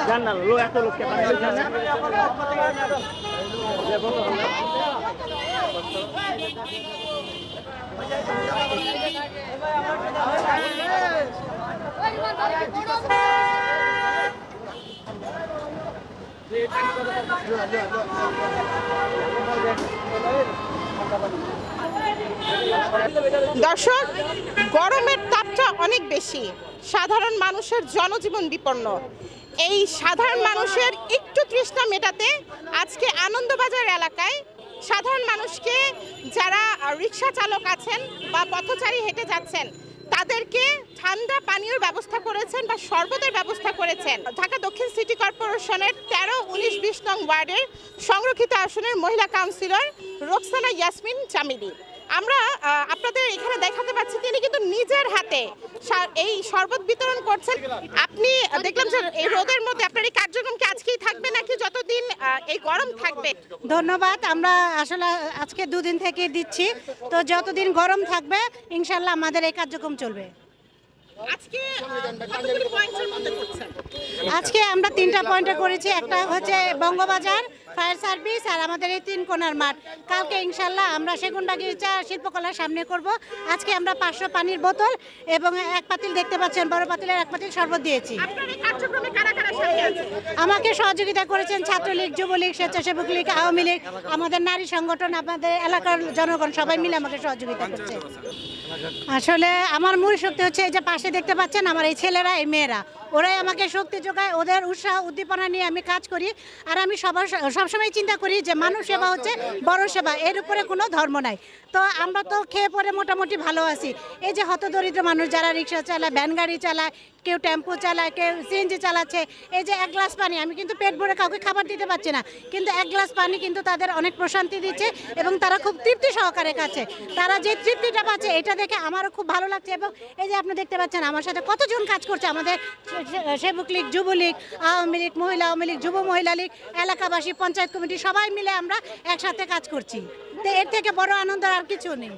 জানাল লো এত লোককে দর্শক, গরমের তাপটা অনেক বেশি, সাধারণ মানুষের জনজীবন বিপন্ন। এই সাধারণ মানুষের একটু তৃষ্ণা মেটাতে আজকে আনন্দবাজার এলাকায় সাধারণ মানুষকে, যারা রিক্সা চালক আছেন বা পথচারী হেঁটে যাচ্ছেন, তাদেরকে ঠান্ডা পানীয়র ব্যবস্থা করেছেন বা শরবতের ব্যবস্থা করেছেন ঢাকা দক্ষিণ সিটি কর্পোরেশনের 13, 19, 20 নং ওয়ার্ডের সংরক্ষিত আসনের মহিলা কাউন্সিলর রোকসানা ইয়াসমিন চামিলি। আমরা আপনাদের এখানে দেখাতে পাচ্ছি তিনি কিন্তু নিজের হাতে এই শরবত বিতরণ করছেন। আপনি দেখলাম যে এই রোদের মধ্যে আপনার এই কার্যক্রম কি আজকেই থাকবে নাকি যতদিন এই গরম থাকবে? ধন্যবাদ। আমরা আসলে আজকে দুদিন থেকে দিচ্ছি, তো যতদিন গরম থাকবে ইনশাল্লাহ আমাদের এই কার্যক্রম চলবে। আজকে আমরা 3টা পয়েন্টে করেছি। একটা হচ্ছে বঙ্গবাজার, ফায়ার সার্ভিস আর আমাদের এই 3 কোণার মাঠ। কালকে ইনশাল্লাহ আমরা সেগুনবাগিচা শিল্পকলার সামনে করব। আজকে আমরা 500 পানির বোতল এবং 1 পাতিল, দেখতে পাচ্ছেন বড় পাতিলের 1 পাতিল শরবত দিয়েছি। আমাকে সহযোগিতা করেছেন ছাত্রলীগ, যুবলীগ, স্বেচ্ছাসেবক লীগ, আওয়ামী লীগ, আমাদের নারী সংগঠন, আমাদের এলাকার জনগণ সবাই মিলে আমাকে সহযোগিতা করছে। আসলে আমার মূল শক্তি হচ্ছে এই যে পাশে দেখতে পাচ্ছেন আমার এই ছেলেরা, এই মেয়েরা, ওরাই আমাকে শক্তি যোগায়। ওদের উৎসাহ উদ্দীপনা নিয়ে আমি কাজ করি। আর আমি সবসময় চিন্তা করি যে মানুষ সেবা হচ্ছে বড় সেবা, এর উপরে কোনো ধর্ম নাই। তো আমরা তো খেয়ে পরে মোটামুটি ভালো আছি। এই যে হতদরিদ্র মানুষ যারা রিক্সা চালায়, ভ্যান গাড়ি চালায়, কেউ টেম্পো চালায়, কেউ সিএনজি চালাচ্ছে, এই যে 1 গ্লাস পানি, আমি কিন্তু পেট ভরে কাউকে খাবার দিতে পারছি না, কিন্তু 1 গ্লাস পানি কিন্তু তাদের অনেক প্রশান্তি দিচ্ছে এবং তারা খুব তৃপ্তি সহকারে খাচ্ছে। তারা যে তৃপ্তিটা পাচ্ছে এটা দেখে আমারও খুব ভালো লাগছে। এবং এই যে আপনি দেখতে পাচ্ছেন আমার সাথে কতজন কাজ করছে, আমাদের সেবক লীগ, যুবলীগ, আওয়ামী লীগ, মহিলা আওয়ামী লীগ, যুব মহিলা লীগ, এলাকাবাসী, পঞ্চায়েত কমিটি সবাই মিলে আমরা একসাথে কাজ করছি। তো এর থেকে বড় আনন্দ আর কিছু নেই।